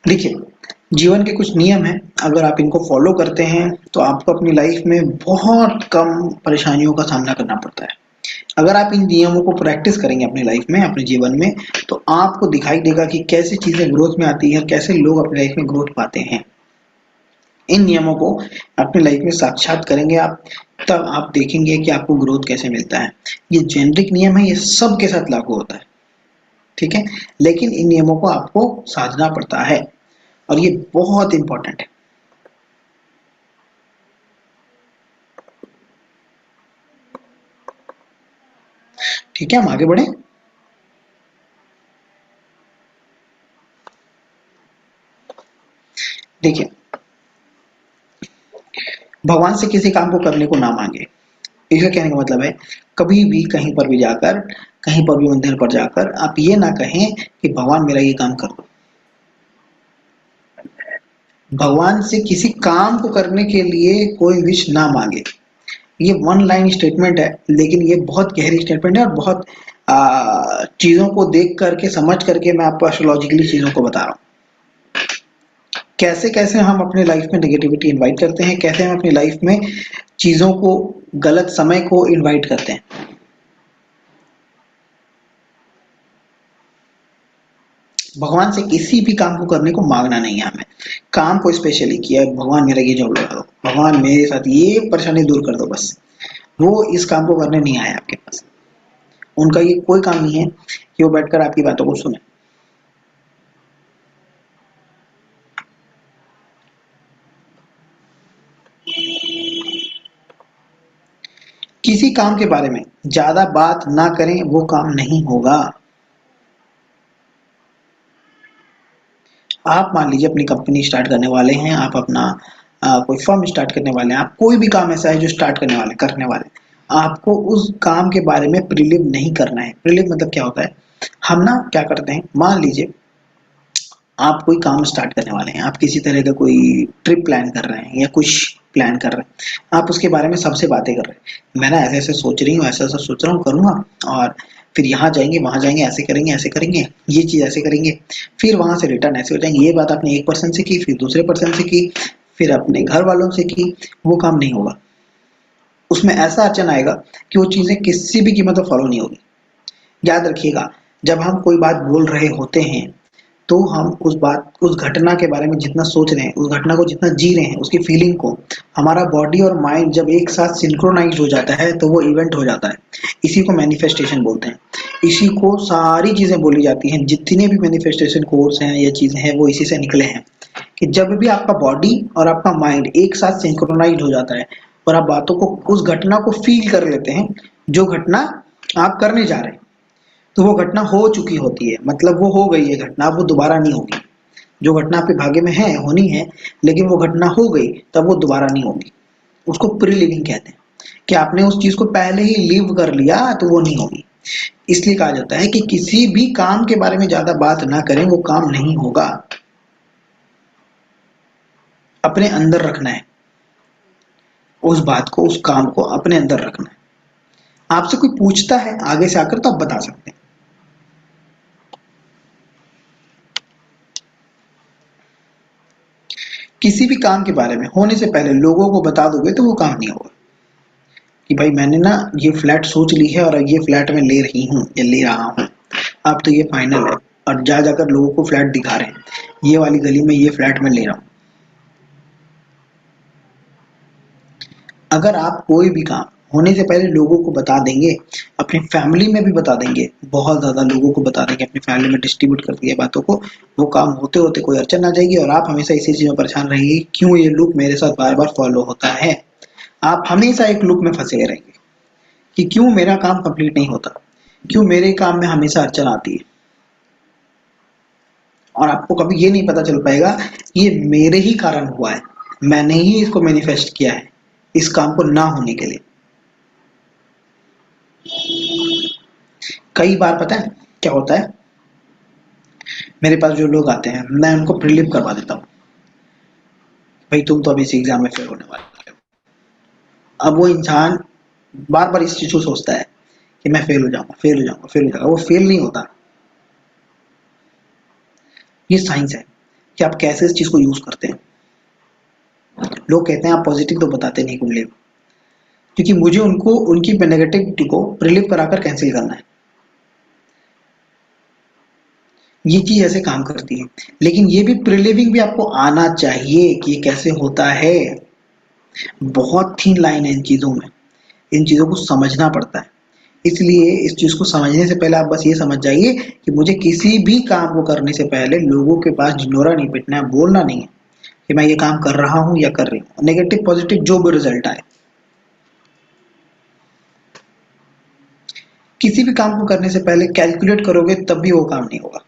देखिए, जीवन के कुछ नियम हैं, अगर आप इनको फॉलो करते हैं तो आपको अपनी लाइफ में बहुत कम परेशानियों का सामना करना पड़ता है। अगर आप इन नियमों को प्रैक्टिस करेंगे अपनी लाइफ में, अपने जीवन में, तो आपको दिखाई देगा कि कैसी चीजें ग्रोथ में आती है, कैसे लोग अपनी लाइफ में ग्रोथ पाते हैं। इन नियमों को अपनी लाइफ में साक्षात करेंगे आप, तब आप देखेंगे कि आपको ग्रोथ कैसे मिलता है। ये जेनरिक नियम है, ये सबके साथ लागू होता है, ठीक है। लेकिन इन नियमों को आपको साधना पड़ता है और ये बहुत इंपॉर्टेंट है। ठीक है, हम आगे बढ़े। देखिए, भगवान से किसी काम को करने को ना मांगे। इसका कहने का मतलब है, कभी भी कहीं पर भी जाकर, कहीं पर भी मंदिर पर जाकर आप ये ना कहें कि भगवान मेरा ये काम कर दो। भगवान से किसी काम को करने के लिए कोई विश ना मांगे। ये वन लाइन स्टेटमेंट है, लेकिन ये बहुत गहरी स्टेटमेंट है और बहुत चीजों को देख करके, समझ करके मैं आपको एस्ट्रोलॉजिकली चीजों को बता रहा हूँ। कैसे कैसे हम अपने लाइफ में नेगेटिविटी इनवाइट करते हैं, कैसे हम अपनी लाइफ में चीजों को, गलत समय को इनवाइट करते हैं। भगवान से किसी भी काम को करने को मांगना नहीं है हमें। काम को स्पेशली किया है, भगवान मेरा ये जॉब लगा दो, भगवान मेरे साथ ये परेशानी दूर कर दो, बस। वो इस काम को करने नहीं आए आपके पास। उनका ये कोई काम नहीं है कि वो बैठकर आपकी बातों को सुने। किसी काम के बारे में ज्यादा बात ना करें, वो काम नहीं होगा। आप मान लीजिए अपनी कंपनी स्टार्ट करने वाले हैं, आप अपना कोई फर्म स्टार्ट करने वाले हैं, आप कोई भी काम ऐसा है जो स्टार्ट करने वाले, आपको उस काम के बारे में प्रीलिम नहीं करना है। प्रीलिम मतलब क्या होता है, हम ना क्या करते हैं, मान लीजिए आप कोई काम स्टार्ट करने वाले हैं, आप किसी तरह का कोई ट्रिप प्लान कर रहे हैं या कुछ प्लान कर रहे हैं, आप उसके बारे में सबसे बातें कर रहे हैं, मैं ना ऐसे ऐसे सोच रही हूँ, ऐसा ऐसा सोच रहा हूँ करूंगा, और फिर यहाँ जाएंगे, वहां जाएंगे, ऐसे करेंगे, ये चीज ऐसे करेंगे, फिर वहां से रिटर्न ऐसे हो जाएंगे। ये बात आपने एक पर्सन से की, फिर दूसरे पर्सन से की, फिर अपने घर वालों से की। वो काम नहीं होगा। उसमें ऐसा अड़चन आएगा कि वो चीजें किसी भी कीमत पर फॉलो नहीं होगी। याद रखिएगा, जब हम कोई बात बोल रहे होते हैं, तो हम उस घटना के बारे में जितना सोच रहे हैं, उस घटना को जितना जी रहे हैं, उसकी फीलिंग को, हमारा बॉडी और माइंड जब एक साथ सिंक्रोनाइज हो जाता है तो वो इवेंट हो जाता है। इसी को मैनिफेस्टेशन बोलते हैं। इसी को सारी चीजें बोली जाती हैं, जितने भी मैनिफेस्टेशन कोर्स हैं या चीजें हैं, वो इसी से निकले हैं। कि जब भी आपका बॉडी और आपका माइंड एक साथ सिंक्रोनाइज हो जाता है और आप बातों को, उस घटना को फील कर लेते हैं, जो घटना आप करने जा रहे हैं, तो वो घटना हो चुकी होती है, मतलब वो हो गई है घटना, अब वो दोबारा नहीं होगी। जो घटना आपके भाग्य में है, होनी है, लेकिन वो घटना हो गई, तब वो दोबारा नहीं होगी। उसको प्री लिविंग कहते हैं, कि आपने उस चीज को पहले ही लिव कर लिया, तो वो नहीं होगी। इसलिए कहा जाता है कि किसी भी काम के बारे में ज्यादा बात ना करें, वो काम नहीं होगा। अपने अंदर रखना है उस बात को, उस काम को अपने अंदर रखना है। आपसे कोई पूछता है आगे से आकर, तो आप बता सकते हैं। किसी भी काम के बारे में होने से पहले लोगों को बता दोगे तो वो काम नहीं होगा। कि भाई मैंने ना ये फ्लैट सोच ली है और ये फ्लैट में ले रही हूँ या ले रहा हूँ, अब तो ये फाइनल है, और जा जाकर लोगों को फ्लैट दिखा रहे हैं, ये वाली गली में ये फ्लैट में ले रहा हूँ। अगर आप कोई भी काम होने से पहले लोगों को बता देंगे, अपनी फैमिली में भी बता देंगे, बहुत ज्यादा लोगों को बता देंगे, अपनी फैमिली में डिस्ट्रीब्यूट कर दिया बातों को, वो काम होते होते कोई अड़चन आ जाएगी और आप हमेशा इसी चीज में परेशान रहेंगे, क्यों ये लूप मेरे साथ बार बार फॉलो होता है। आप हमेशा एक लूप में फंसे रहेंगे कि क्यों मेरा काम कंप्लीट नहीं होता, क्यों मेरे काम में हमेशा अड़चन आती है। और आपको कभी ये नहीं पता चल पाएगा ये मेरे ही कारण हुआ है, मैंने ही इसको मैनिफेस्ट किया है, इस काम को ना होने के लिए। कई बार पता है क्या होता है, मेरे पास जो लोग आते हैं, मैं उनको प्रीलिम करवा देता हूँ, भाई तुम तो अभी इस एग्जाम में फेल होने वाले हो। अब वो इंसान बार बार इस चीज को सोचता है कि मैं फेल हो जाऊंगा, फेल हो जाऊंगा, फेल हो जाऊंगा, वो फेल नहीं होता। ये साइंस है। कि आप कैसे इस चीज को यूज करते हैं। लोग कहते हैं आप पॉजिटिव तो बताते नहीं कुंडली में, क्योंकि मुझे उनको उनकी नेगेटिविटी को रिलीव कराकर कैंसिल करना है। ये चीज ऐसे काम करती है, लेकिन ये भी प्रिलिविंग भी आपको आना चाहिए कि ये कैसे होता है। बहुत थीन लाइन है इन चीजों में, इन चीजों को समझना पड़ता है। इसलिए इस चीज को समझने से पहले आप बस ये समझ जाइए कि मुझे किसी भी काम को करने से पहले लोगों के पास ढिंढोरा नहीं पीटना है, बोलना नहीं है कि मैं ये काम कर रहा हूं या कर रही हूँ, नेगेटिव पॉजिटिव जो भी रिजल्ट आए। किसी भी काम को करने से पहले कैलकुलेट करोगे तब भी वो काम नहीं होगा।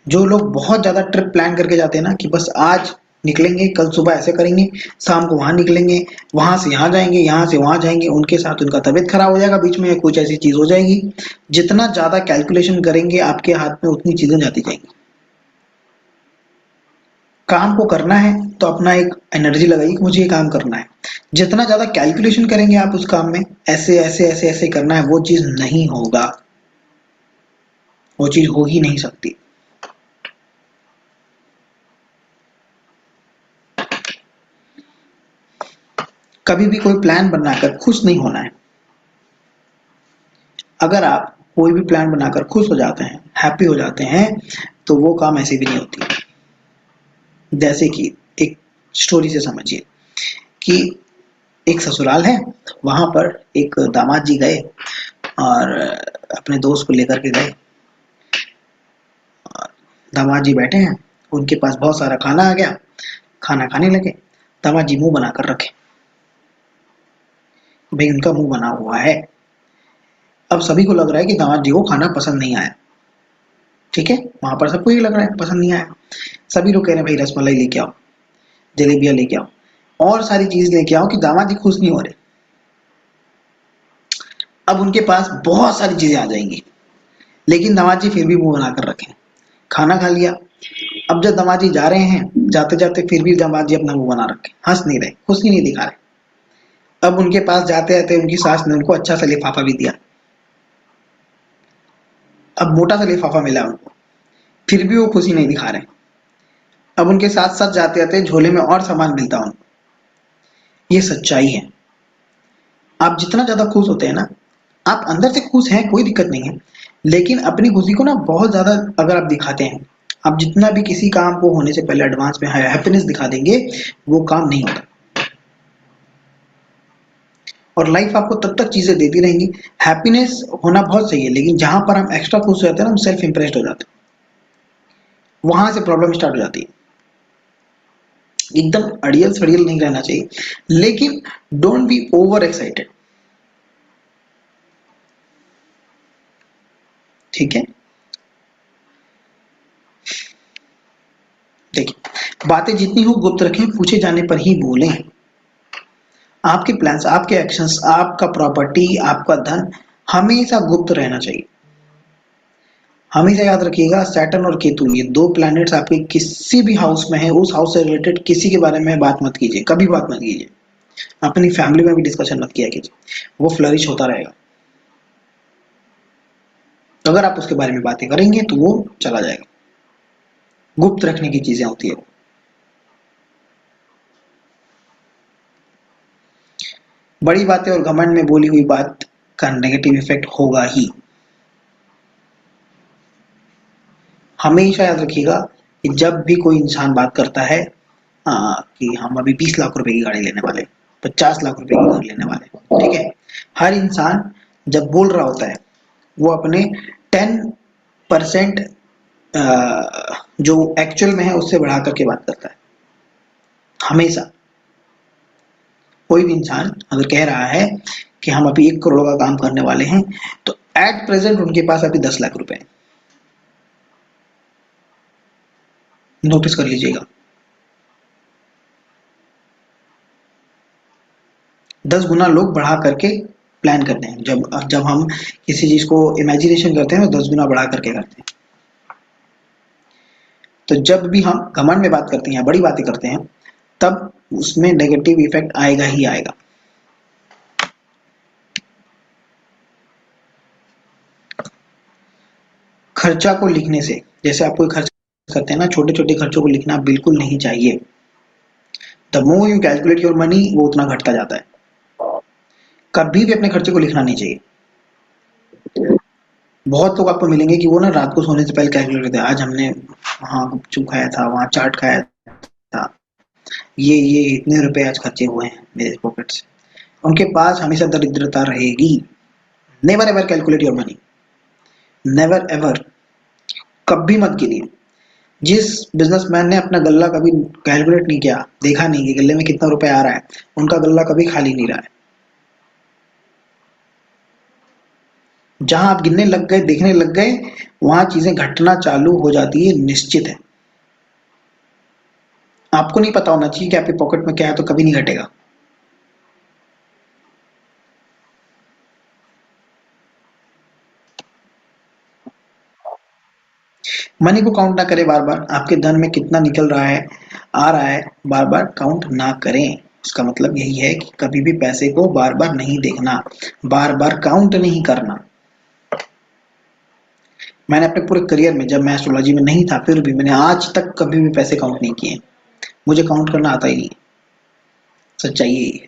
जो लोग बहुत ज्यादा ट्रिप प्लान करके जाते हैं ना कि बस आज निकलेंगे, कल सुबह ऐसे करेंगे, शाम को वहां निकलेंगे, वहां से यहाँ जाएंगे, यहाँ से वहां जाएंगे, उनके साथ उनका तबीयत खराब हो जाएगा, बीच में कुछ ऐसी चीज हो जाएगी। जितना ज्यादा कैलकुलेशन करेंगे आपके हाथ में उतनी चीजें जाती जाएंगी। काम को करना है तो अपना एक एनर्जी लगाइए कि मुझे ये काम करना है। जितना ज्यादा कैलकुलेशन करेंगे आप उस काम में, ऐसे ऐसे ऐसे ऐसे करना है, वो चीज नहीं होगा, वो चीज हो ही नहीं सकती। कभी भी कोई प्लान बनाकर खुश नहीं होना है। अगर आप कोई भी प्लान बनाकर खुश हो जाते हैं, हैप्पी हो जाते हैं, तो वो काम ऐसे भी नहीं होती। जैसे कि एक स्टोरी से समझिए कि एक ससुराल है, वहां पर एक दामाद जी गए और अपने दोस्त को लेकर के गए। और दामाद जी बैठे हैं, उनके पास बहुत सारा खाना आ गया, खाना खाने लगे। दामाद जी मुंह बनाकर रखे, भाई उनका मुंह बना हुआ है। अब सभी को लग रहा है कि दामाद जी को खाना पसंद नहीं आया। ठीक है, वहां पर सबको ये लग रहा है पसंद नहीं आया। सभी लोग कह रहे हैं भाई रसमलाई लेके आओ, जलेबियां लेके आओ और सारी चीज लेके आओ, कि दामाद जी खुश नहीं हो रहे। अब उनके पास बहुत सारी चीजें आ जाएंगी, लेकिन दामाद जी फिर भी मुंह बनाकर रखे, खाना खा लिया। अब जब दामाद जी जा रहे हैं, जाते जाते फिर भी दामाद जी अपना मुंह बना रखे, हंस नहीं रहे, खुशी नहीं दिखा रहे। अब उनके पास जाते जाते उनकी सास ने उनको अच्छा सा लिफाफा भी दिया। अब मोटा सा लिफाफा मिला उनको, फिर भी वो खुशी नहीं दिखा रहे। अब उनके साथ साथ जाते जाते झोले में और सामान मिलता उनको। ये सच्चाई है। आप जितना ज्यादा खुश होते हैं ना, आप अंदर से खुश हैं, कोई दिक्कत नहीं है, लेकिन अपनी खुशी को ना बहुत ज्यादा अगर आप दिखाते हैं, आप जितना भी किसी काम को होने से पहले एडवांस में हैप्पीनेस दिखा देंगे, वो काम नहीं होता। और लाइफ आपको तब तक चीजें देती रहेंगी। हैप्पीनेस होना बहुत सही है, लेकिन जहां पर हम एक्स्ट्रा खुश हो जाते हैं ना, हम सेल्फ इंप्रेस्ड हो जाते हैं, वहां से प्रॉब्लम स्टार्ट हो जाती है। एकदम अड़ियल सड़ियल नहीं रहना चाहिए, लेकिन डोंट बी ओवर एक्साइटेड। ठीक है, देखिए बातें जितनी हो गुप्त रखें, पूछे जाने पर ही बोलें। आपके प्लान्स, आपके एक्शंस, आपका प्रॉपर्टी, आपका धन हमेशा गुप्त रहना चाहिए। हमेशा याद रखिएगा, सैटर्न और केतु ये दो प्लैनेट्स आपके किसी भी हाउस में है, उस हाउस से रिलेटेड किसी के बारे में बात मत कीजिए, कभी बात मत कीजिए। अपनी फैमिली में भी डिस्कशन मत किया कीजिए, वो फ्लरिश होता रहेगा। अगर आप उसके बारे में बातें करेंगे तो वो चला जाएगा। गुप्त रखने की चीजें होती है वो। बड़ी बातें और घमंड में बोली हुई बात का नेगेटिव इफेक्ट होगा ही। हमेशा याद रखिएगा कि जब भी कोई इंसान बात करता है कि हम अभी 20 लाख रुपए की गाड़ी लेने वाले, 50 लाख रुपए की गाड़ी लेने वाले, ठीक है, हर इंसान जब बोल रहा होता है वो अपने 10% जो एक्चुअल में है उससे बढ़ा करके बात करता है। हमेशा कोई भी इंसान अगर कह रहा है कि हम अभी 1 करोड़ का काम करने वाले हैं, तो एट प्रेजेंट उनके पास अभी 10 लाख रुपए है। नोटिस कर लीजिएगा, 10 गुना लोग बढ़ा करके प्लान करते हैं। जब जब हम किसी चीज को इमेजिनेशन करते हैं तो 10 गुना बढ़ा करके करते हैं। तो जब भी हम घमंड में बात करते हैं या बड़ी बातें करते हैं, तब उसमें नेगेटिव इफेक्ट आएगा ही आएगा। खर्चा को लिखने से, जैसे आप कोई खर्च करते हैं ना, छोटे छोटे खर्चों को लिखना बिल्कुल नहीं चाहिए। The more you calculate your money, वो उतना घटता जाता है। कभी भी अपने खर्चे को लिखना नहीं चाहिए। बहुत लोग आपको मिलेंगे कि वो ना रात को सोने से पहले कैलकुलेट करते हैं, आज हमने वहाँ गुपचुप खाया था, वहाँ चाट खाया था, ये इतने रुपए आज खर्चे हुए हैं मेरे पॉकेट से। उनके पास हमेशा दरिद्रता रहेगी। Never ever calculate your money, never ever, कभी मत गिनिए। जिस बिजनेसमैन ने अपना गल्ला कभी कैलकुलेट नहीं किया, देखा नहीं कि गल्ले में कितना रुपए आ रहा है, उनका गल्ला कभी खाली नहीं रहा है। जहां आप गिनने लग गए, देखने लग गए, वहां चीजें घटना चालू हो जाती है, निश्चित है। आपको नहीं पता होना चाहिए कि आपके पॉकेट में क्या है, तो कभी नहीं घटेगा। मनी को काउंट ना करें बार बार, आपके धन में कितना निकल रहा है, आ रहा है, बार बार काउंट ना करें। उसका मतलब यही है कि कभी भी पैसे को बार बार नहीं देखना, बार बार काउंट नहीं करना। मैंने अपने पूरे करियर में, जब मैं एस्ट्रोलॉजी में नहीं था, फिर भी मैंने आज तक कभी भी पैसे काउंट नहीं किए। मुझे काउंट करना आता ही नहीं। सच्चाई यही है।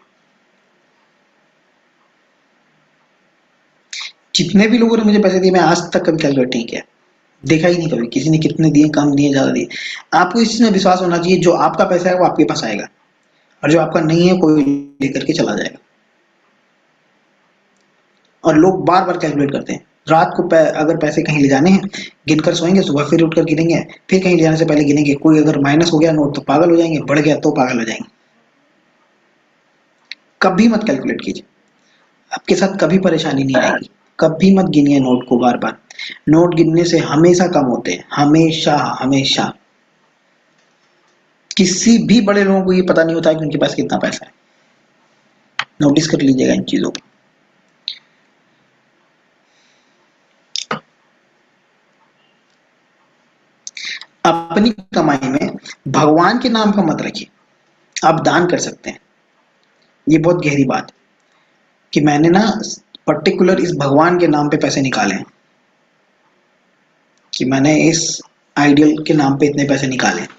जितने भी लोगों ने मुझे पैसे दिए, मैं आज तक कभी कैलकुलेट नहीं किया, देखा ही नहीं कभी किसी ने कितने दिए, कम दिए, ज्यादा दिए। आपको इस चीज में विश्वास होना चाहिए, जो आपका पैसा है वो आपके पास आएगा, और जो आपका नहीं है कोई लेकर के चला जाएगा। और लोग बार बार कैलकुलेट करते हैं। रात को अगर पैसे कहीं ले जाने हैं, गिनकर सोएंगे, सुबह फिर उठकर गिनेंगे, फिर कहीं ले जाने से पहले गिनेंगे। कोई अगर माइनस हो गया नोट तो पागल हो जाएंगे, बढ़ गया तो पागल हो जाएंगे। कभी मत कैलकुलेट कीजिए, आपके साथ कभी परेशानी नहीं आएगी। कभी मत गिनिए नोट को बार बार। नोट गिनने से हमेशा कम होते हैं, हमेशा हमेशा। किसी भी बड़े लोगों को ये पता नहीं होता है कि उनके पास कितना पैसा है। नोटिस कर लीजिएगा इन चीजों को। अपनी कमाई में भगवान के नाम का मत रखिए। आप दान कर सकते हैं, ये बहुत गहरी बात है कि मैंने ना पर्टिकुलर इस भगवान के नाम पे पैसे निकाले हैं, कि मैंने इस आइडियल के नाम पे इतने पैसे निकाले हैं।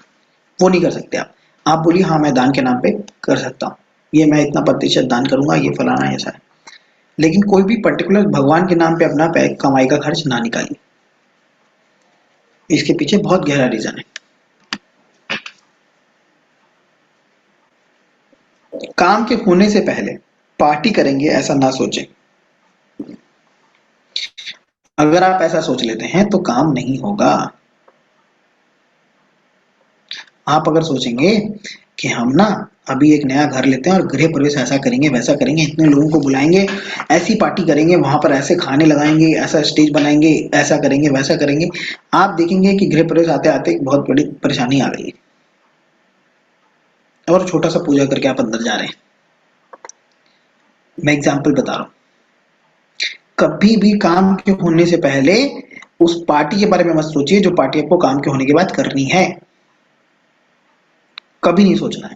वो नहीं कर सकते आप। आप बोलिए हाँ मैं दान के नाम पे कर सकता हूँ, ये मैं इतना प्रतिशत दान करूंगा, ये फलाना ऐसा है। लेकिन कोई भी पर्टिकुलर भगवान के नाम पे अपना कमाई का खर्च ना निकालिए। इसके पीछे बहुत गहरा रीजन है। काम के होने से पहले पार्टी करेंगे ऐसा ना सोचें। अगर आप ऐसा सोच लेते हैं तो काम नहीं होगा। आप अगर सोचेंगे कि हम ना अभी एक नया घर लेते हैं और गृह प्रवेश ऐसा करेंगे, वैसा करेंगे, इतने लोगों को बुलाएंगे, ऐसी पार्टी करेंगे, वहां पर ऐसे खाने लगाएंगे, ऐसा स्टेज बनाएंगे, ऐसा करेंगे, वैसा करेंगे, आप देखेंगे कि गृह प्रवेश आते आते बहुत बड़ी परेशानी आ गई और छोटा सा पूजा करके आप अंदर जा रहे हैं। मैं एग्जाम्पल बता रहा हूँ। कभी भी काम के होने से पहले उस पार्टी के बारे में मत सोचिए जो पार्टी आपको काम के होने के बाद करनी है। कभी नहीं सोचना है।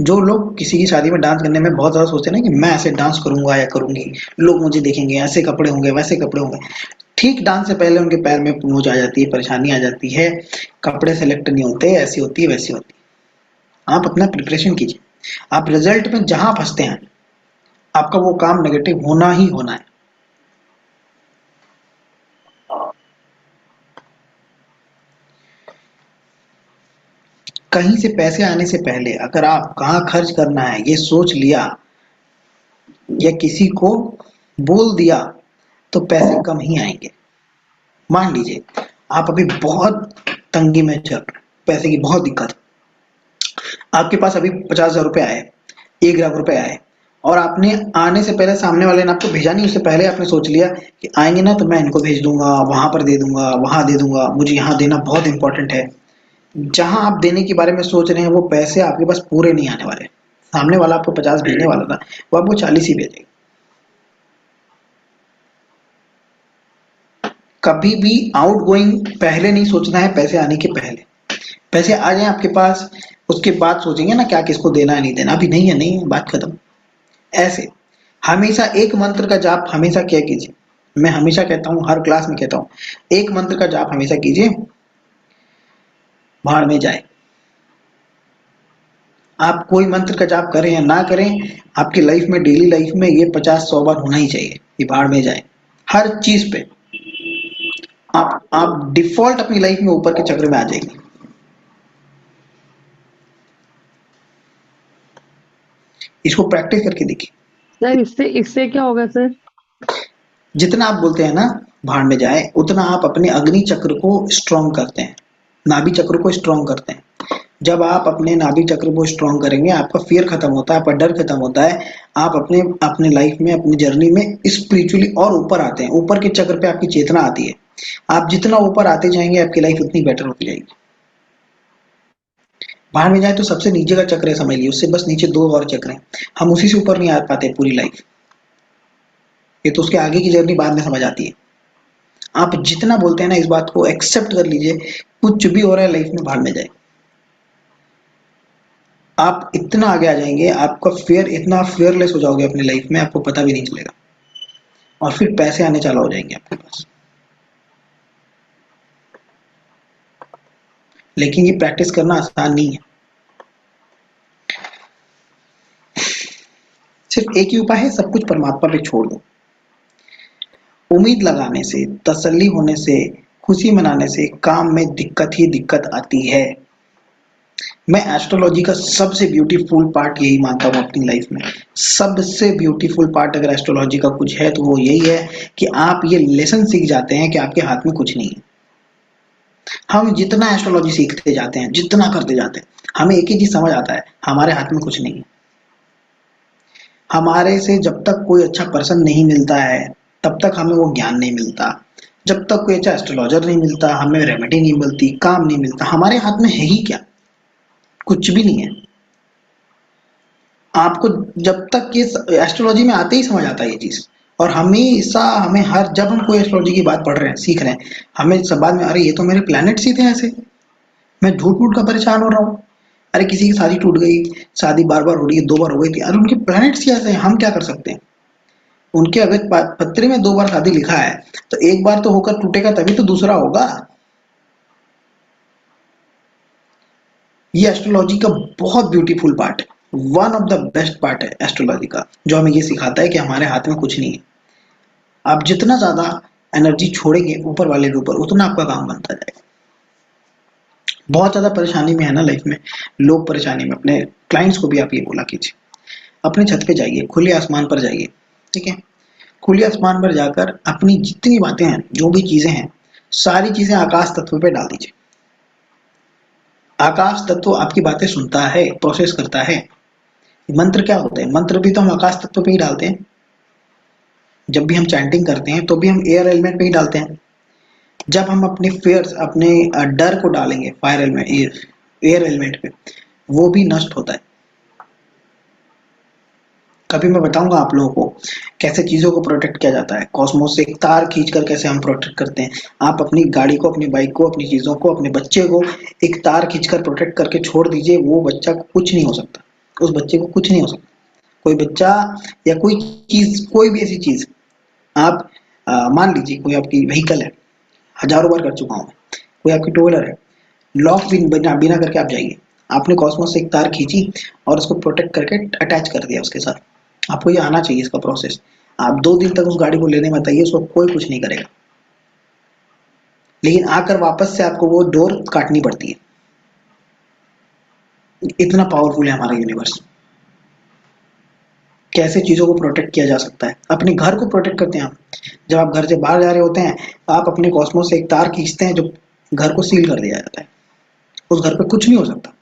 जो लोग किसी की शादी में डांस करने में बहुत ज्यादा सोचते हैं ना कि मैं ऐसे डांस करूंगा या करूंगी, लोग मुझे देखेंगे, ऐसे कपड़े होंगे, वैसे कपड़े होंगे, ठीक डांस से पहले उनके पैर में मोच आ जाती है, परेशानी आ जाती है, कपड़े सेलेक्ट नहीं होते, ऐसी होती है, वैसी होती है। आप अपना प्रिपरेशन कीजिए। आप रिजल्ट में जहां फंसते हैं, आपका वो काम नेगेटिव होना ही होना है। कहीं से पैसे आने से पहले अगर आप कहाँ खर्च करना है ये सोच लिया या किसी को बोल दिया तो पैसे कम ही आएंगे। मान लीजिए आप अभी बहुत तंगी में चल रहे, पैसे की बहुत दिक्कत, आपके पास अभी 50,000 रुपए आए, 1 लाख रुपए आए, और आपने आने से पहले सामने वाले ने आपको भेजा नहीं, उससे पहले आपने सोच लिया कि आएंगे ना तो मैं इनको भेज दूंगा, वहां पर दे दूंगा, वहां दे दूंगा, मुझे यहाँ देना बहुत इंपॉर्टेंट है। जहां आप देने के बारे में सोच रहे हैं वो पैसे आपके पास पूरे नहीं आने वाले। सामने वाला आपको 50 भेजने वाला था, वो आपको 40 ही भेजेगा। कभी भी आउट गोइंग पहले नहीं सोचना है, पैसे आने के पहले। पैसे आ जाए आपके पास, उसके बाद सोचेंगे ना क्या किसको देना है, नहीं देना, अभी नहीं है, नहीं है, बात खत्म। ऐसे हमेशा एक मंत्र का जाप हमेशा किया कीजिए। मैं हमेशा कहता हूँ, हर क्लास में कहता हूँ, एक मंत्र का जाप हमेशा कीजिए। भाड़ में जाए। आप कोई मंत्र का जाप करें या ना करें, आपकी लाइफ में, डेली लाइफ में ये 50-100 बार होना ही चाहिए, ये भाड़ में जाए। हर चीज पे आप डिफॉल्ट अपनी लाइफ में ऊपर के चक्र में आ जाएंगे। इसको प्रैक्टिस करके देखिए। सर इससे इससे क्या होगा सर? जितना आप बोलते हैं ना भाड़ में जाए, उतना आप अपने अग्नि चक्र को स्ट्रॉन्ग करते हैं, नाभि चक्र को स्ट्रॉन्ग करते हैं। जब आप अपने नाभि चक्र को स्ट्रॉन्ग करेंगे, आपका फियर खत्म होता है, आपका डर खत्म होता है, आप अपने अपने लाइफ में, अपनी जर्नी में स्पिरिचुअली और ऊपर आते हैं। ऊपर के चक्र पे आपकी चेतना आती है। आप जितना ऊपर आते जाएंगे, आपकी लाइफ उतनी बेटर होती जाएगी। भाड़ में जाए तो सबसे नीचे का चक्र है, समझ लीजिए, उससे बस नीचे 2 और चक्र हैं। हम उसी से ऊपर नहीं आ पाते पूरी लाइफ। ये तो उसके आगे की जर्नी बाद में समझ आती है। आप जितना बोलते हैं ना, इस बात को एक्सेप्ट कर लीजिए, कुछ भी हो रहा है लाइफ में, भाड़ में जाए। आप इतना आगे आ जाएंगे, आपका फियर, इतना फियरलेस हो जाओगे अपनी लाइफ में, आपको पता भी नहीं चलेगा। और फिर पैसे आने चालू हो जाएंगे आपके पास। लेकिन ये प्रैक्टिस करना आसान नहीं है। सिर्फ एक ही उपाय है, सब कुछ परमात्मा पे छोड़ दो। उम्मीद लगाने से, तसल्ली होने से, खुशी मनाने से काम में दिक्कत ही दिक्कत आती है। मैं एस्ट्रोलॉजी का सबसे ब्यूटीफुल पार्ट यही मानता हूँ अपनी लाइफ में। सबसे ब्यूटीफुल पार्ट अगर एस्ट्रोलॉजी का कुछ है तो वो यही है कि आप ये लेसन सीख जाते हैं कि आपके हाथ में कुछ नहीं है। हम जितना एस्ट्रोलॉजी सीखते जाते हैं, जितना करते जाते हैं, हमें एक ही चीज समझ आता है, हमारे हाथ में कुछ नहीं है। हमारे से जब तक कोई अच्छा पर्सन नहीं मिलता है, तब तक हमें वो ज्ञान नहीं मिलता। जब तक कोई अच्छा एस्ट्रोलॉजर नहीं मिलता, हमें रेमेडी नहीं मिलती, काम नहीं मिलता। हमारे हाथ में है ही क्या? कुछ भी नहीं है। आपको जब तक ये एस्ट्रोलॉजी में आते ही समझ आता है ये चीज। और हमेशा हमें हर, जब हम कोई एस्ट्रोलॉजी की बात पढ़ रहे हैं, सीख रहे हैं, हमें सब बाद में, अरे ये तो मेरे प्लैनेट्स ही थे ऐसे, मैं झूठ मूठ का परेशान हो रहा हूँ। अरे किसी की शादी टूट गई, शादी बार बार हो रही है, 2 बार हो गई थी, अरे उनके प्लैनेट्स ही ऐसे हैं, हम क्या कर सकते हैं? उनके अगर पत्र में 2 बार शादी लिखा है, तो एक बार तो होकर टूटेगा, तभी तो दूसरा होगा। ये एस्ट्रोलॉजी का बहुत ब्यूटीफुल पार्ट है, one of the best part है एस्ट्रोलॉजी का, जो हमें ये सिखाता है कि हमारे हाथ में कुछ नहीं है। आप जितना ज्यादा एनर्जी छोड़ेंगे ऊपर वाले के ऊपर, उतना आपका काम बनता जाएगा। बहुत ज्यादा परेशानी में है ना लाइफ में, लोग परेशानी में, अपने क्लाइंट्स को भी आप ये बोला कीजिए, अपने छत पे जाइए, खुले आसमान पर जाइए, ठीक है? खुले आसमान पर जाकर अपनी जितनी बातें हैं, जो भी चीजें हैं, सारी चीजें आकाश तत्व पे डाल दीजिए। आकाश तत्व आपकी बातें सुनता है, प्रोसेस करता है। मंत्र क्या होते हैं? मंत्र भी तो हम आकाश तत्व पे ही डालते हैं। जब भी हम चैंटिंग करते हैं तो भी हम एयर एलिमेंट पे ही डालते हैं। जब हम अपने फेयर्स, अपने डर को डालेंगे फायर एलिमेंट, एयर एलिमेंट पे, वो भी नष्ट होता है। कभी मैं बताऊंगा आप लोगों को कैसे चीजों को प्रोटेक्ट किया जाता है। कॉस्मोस से एक तार खींचकर कैसे हम प्रोटेक्ट करते हैं। आप अपनी गाड़ी को, अपनी बाइक को, अपनी चीजों को, अपने बच्चे को एक तार खींचकर प्रोटेक्ट करके छोड़ दीजिए, वो बच्चा को कुछ नहीं हो सकता। उस बच्चे को कुछ नहीं हो सकता। कोई बच्चा या कोई चीज, कोई भी ऐसी चीज, आप मान लीजिए कोई आपकी व्हीकल है, हजारों बार कर चुका हूं मैं, कोई आपकी टू व्हीलर है, लॉक बिना बिना करके आप जाइए, आपने कॉस्मोस से एक तार खींची और उसको प्रोटेक्ट करके अटैच कर दिया उसके साथ। आपको ये आना चाहिए इसका प्रोसेस। आप 2 दिन तक उस गाड़ी को लेने मत आइए, उसको कोई कुछ नहीं करेगा, लेकिन आकर वापस से आपको वो डोर काटनी पड़ती है। इतना पावरफुल है हमारा यूनिवर्स। कैसे चीजों को प्रोटेक्ट किया जा सकता है। अपने घर को प्रोटेक्ट करते हैं आप। जब आप घर से बाहर जा रहे होते हैं, आप अपने कॉस्मोस से एक तार खींचते हैं, जो घर को सील कर दिया जाता है। उस घर पे कुछ नहीं हो सकता।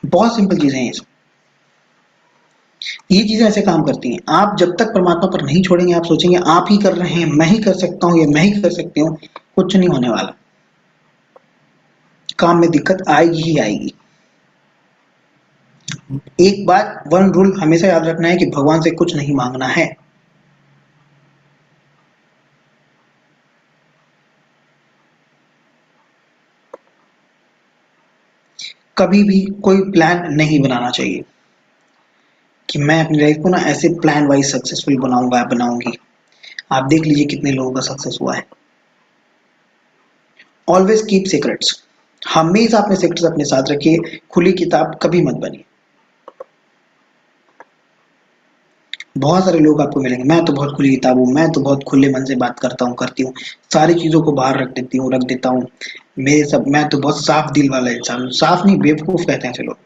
बहुत सिंपल चीजें हैं ये सब। ये चीजें ऐसे काम करती हैं। आप जब तक परमात्मा पर नहीं छोड़ेंगे, आप सोचेंगे आप ही कर रहे हैं, मैं ही कर सकता हूँ, या मैं ही कर सकती हूँ, कुछ नहीं होने वाला। काम में दिक्कत आएगी ही आएगी। एक बात, वन रूल हमेशा याद रखना है कि भगवान से कुछ नहीं मांगना है। कभी भी कोई प्लान नहीं बनाना चाहिए कि मैं अपनी लाइफ को ना ऐसे प्लान वाइज सक्सेसफुल बनाऊंगा, बनाऊंगी। आप देख लीजिए कितने लोगों का सक्सेस हुआ है। ऑलवेज कीप सीक्रेट्स, हमेशा अपने सीक्रेट्स अपने साथ रखिए, खुली किताब कभी मत बनिए। बहुत सारे लोग आपको मिलेंगे, मैं तो बहुत खुली किताब हूँ, मैं तो बहुत खुले मन से बात करता हूँ, करती हूँ, सारी चीजों को बाहर रख देता हूँ, मेरे सब, मैं तो बहुत साफ दिल वाला इंसान हूँ। साफ नहीं, बेवकूफ कहते हैं चलो।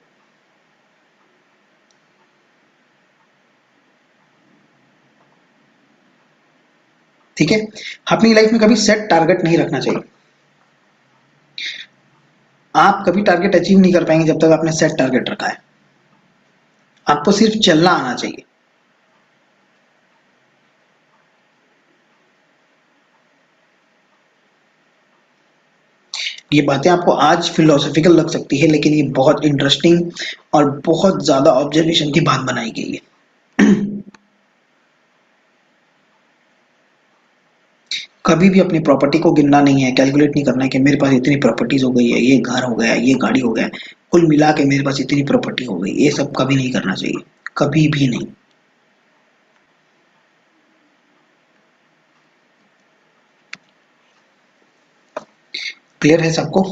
ठीक है, अपनी लाइफ में कभी सेट टारगेट नहीं रखना चाहिए। आप कभी टारगेट अचीव नहीं कर पाएंगे जब तक आपने सेट टारगेट रखा है। आपको सिर्फ चलना आना चाहिए। ये बातें आपको आज फिलोसॉफिकल लग सकती है, लेकिन ये बहुत इंटरेस्टिंग और बहुत ज्यादा ऑब्जर्वेशन की बात बनाई गई है। कभी भी अपनी प्रॉपर्टी को गिनना नहीं है, कैलकुलेट नहीं करना है कि मेरे पास इतनी प्रॉपर्टीज हो गई है, ये घर हो गया, ये गाड़ी हो गया, कुल मिला के मेरे पास इतनी प्रॉपर्टी हो गई, ये सब कभी नहीं करना चाहिए, कभी भी नहीं। क्लियर है सबको?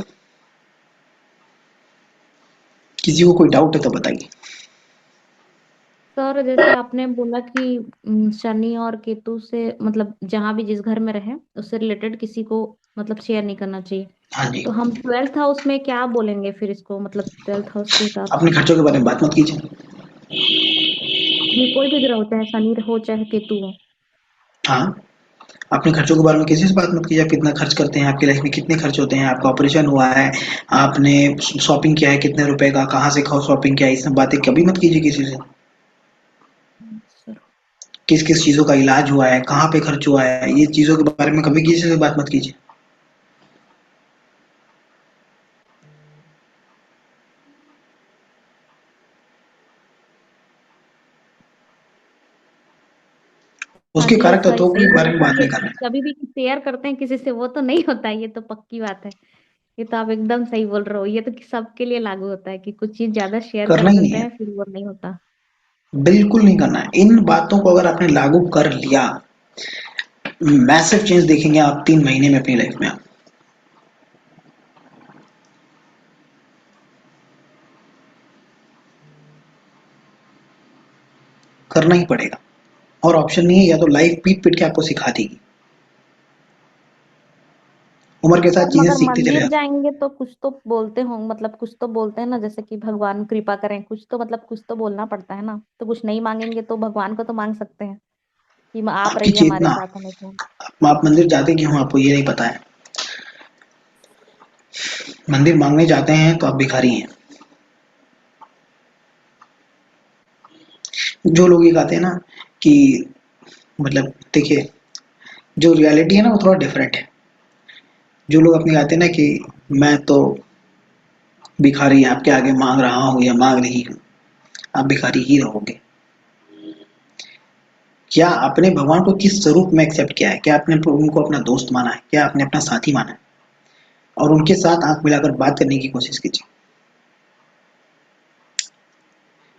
किसी को कोई डाउट है तो बताइए। सर जैसे आपने बोला कि शनि और केतु से मतलब जहां भी जिस घर में रहे उससे रिलेटेड किसी को मतलब शेयर नहीं करना चाहिए। हाँ जी। तो हम 12th हाउस में क्या बोलेंगे फिर इसको, मतलब 12th हाउस के हिसाब अपने से? खर्चों के बारे में बात मत कीजिए। ये कोई भी ग्रह हो, चाहे शनि हो चाहे केतु हो। हाँ, अपने खर्चों के बारे में किसी से बात मत कीजिए। आप कितना खर्च करते हैं, आपकी लाइफ में कितने खर्च होते हैं, आपका ऑपरेशन हुआ है, आपने शॉपिंग किया है कितने रुपए का, कहाँ से खाओ शॉपिंग किया है, ये सब बातें कभी मत कीजिए किसी से। सर किस किस चीजों का इलाज हुआ है, कहाँ पे खर्च हुआ है, ये चीजों के बारे में कभी किसी से बात मत कीजिए। हाँ उसके जी, ये कारक सही तत्वों सही के बोल बारे रहे में हैं बात सर। ये नहीं करना है। कभी भी शेयर करते हैं किसी से वो तो नहीं होता है, ये तो पक्की बात है। ये तो आप एकदम सही बोल रहे हो, ये तो सबके लिए लागू होता है कि कुछ चीज ज्यादा शेयर कर करना ही नहीं देते है, हैं फिर वो नहीं होता। बिल्कुल नहीं करना है। इन बातों को अगर आपने लागू कर लिया, मैसिव चेंज देखेंगे आप 3 महीने में अपनी लाइफ में। आप करना ही पड़ेगा, और ऑप्शन नहीं है। या तो लाइफ पीट पीट के आपको सिखा देगी, उम्र के साथ सर चीजें मगर सीखते चले मंदिर जाते जाएंगे तो कुछ तो बोलते हों, मतलब कुछ तो बोलते हैं ना, जैसे कि भगवान कृपा करें, कुछ तो मतलब कुछ तो बोलना पड़ता है ना। तो कुछ नहीं मांगेंगे तो भगवान को तो मांग सकते हैं कि हैं। आप आपकी रहिए हमारे चेतना, साथ हमेशा। आप मंदिर जाते क्यों हैं, आपको ये नहीं पता है? मंदिर मांगने जाते हैं तो आप भिखारी हैं। जो लोग ये कहते हैं ना कि, मतलब देखिए, जो रियलिटी है ना वो थोड़ा डिफरेंट है। जो लोग अपने कहते हैं ना कि मैं तो भिखारी आपके आगे मांग रहा हूँ या मांग रही हूँ, आप भिखारी ही रहोगे। क्या आपने भगवान को किस स्वरूप में एक्सेप्ट किया है? क्या आपने उनको अपना दोस्त माना है? क्या आपने अपना साथी माना है? और उनके साथ आंख मिलाकर बात करने की कोशिश कीजिए।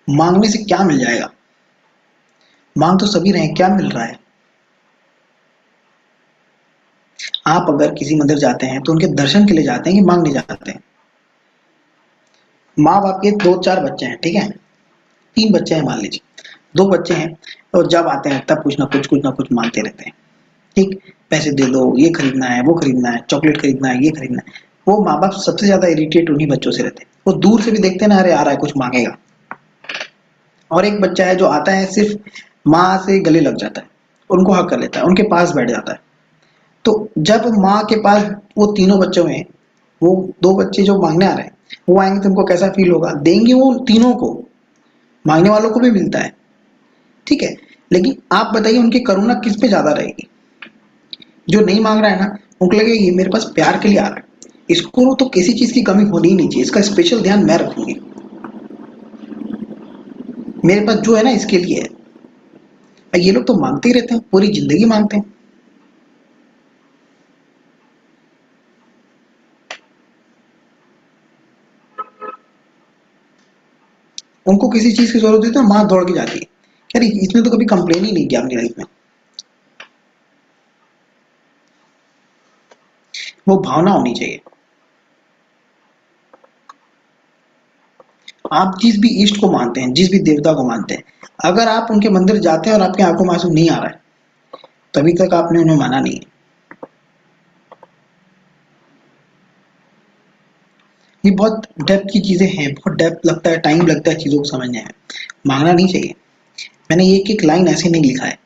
मांगने से क्या मिल जाएगा? मांग तो सभी रहे हैं, क्या मिल रहा है? आप अगर किसी मंदिर जाते हैं तो उनके दर्शन के लिए जाते हैं कि मांगने जाते हैं? माँ बाप के 2-4 बच्चे हैं, ठीक है, 3 बच्चे हैं मान लीजिए, 2 बच्चे हैं, और जब आते हैं तब कुछ ना कुछ मांगते रहते हैं। ठीक, पैसे दे दो, ये खरीदना है, वो खरीदना है, चॉकलेट खरीदना है, ये खरीदना है। वो माँ बाप सबसे ज्यादा इरिटेट उन्हीं बच्चों से रहते हैं। वो दूर से भी देखते हैं ना, अरे आ रहा है कुछ मांगेगा। और एक बच्चा है जो आता है, सिर्फ माँ से गले लग जाता है, उनको हक कर लेता है, उनके पास बैठ जाता है। तो जब माँ के पास वो तीनों बच्चों में वो 2 बच्चे जो मांगने आ रहे हैं, वो आएंगे तो उनको कैसा फील होगा? देंगे वो तीनों को, मांगने वालों को भी मिलता है, ठीक है, लेकिन आप बताइए उनकी करुणा किस पे ज्यादा रहेगी? जो नहीं मांग रहा है ना, उनको लगेगा ये मेरे पास प्यार के लिए आ रहा है, इसको तो किसी चीज की कमी होनी ही नहीं चाहिए, इसका स्पेशल ध्यान मैं रखूंगी, मेरे पास जो है ना इसके लिए है। और ये लोग तो मांगते ही रहते हैं, पूरी जिंदगी मांगते हैं। उनको किसी चीज की जरूरत होती है तो माँ दौड़ के जाती है, यार इसने तो कभी कंप्लेन ही नहीं किया अपनी लाइफ में। वो भावना होनी चाहिए। आप जिस भी ईष्ट को मानते हैं, जिस भी देवता को मानते हैं, अगर आप उनके मंदिर जाते हैं और आपकी आंखों में आंसू नहीं आ रहा है, तभी तक आपने उन्हें माना नहीं है। ये बहुत डेप्थ की चीजें हैं, बहुत डेप्थ लगता है, टाइम लगता है चीजों को समझने में। मांगना नहीं चाहिए। मैंने एक एक लाइन ऐसे नहीं लिखा है,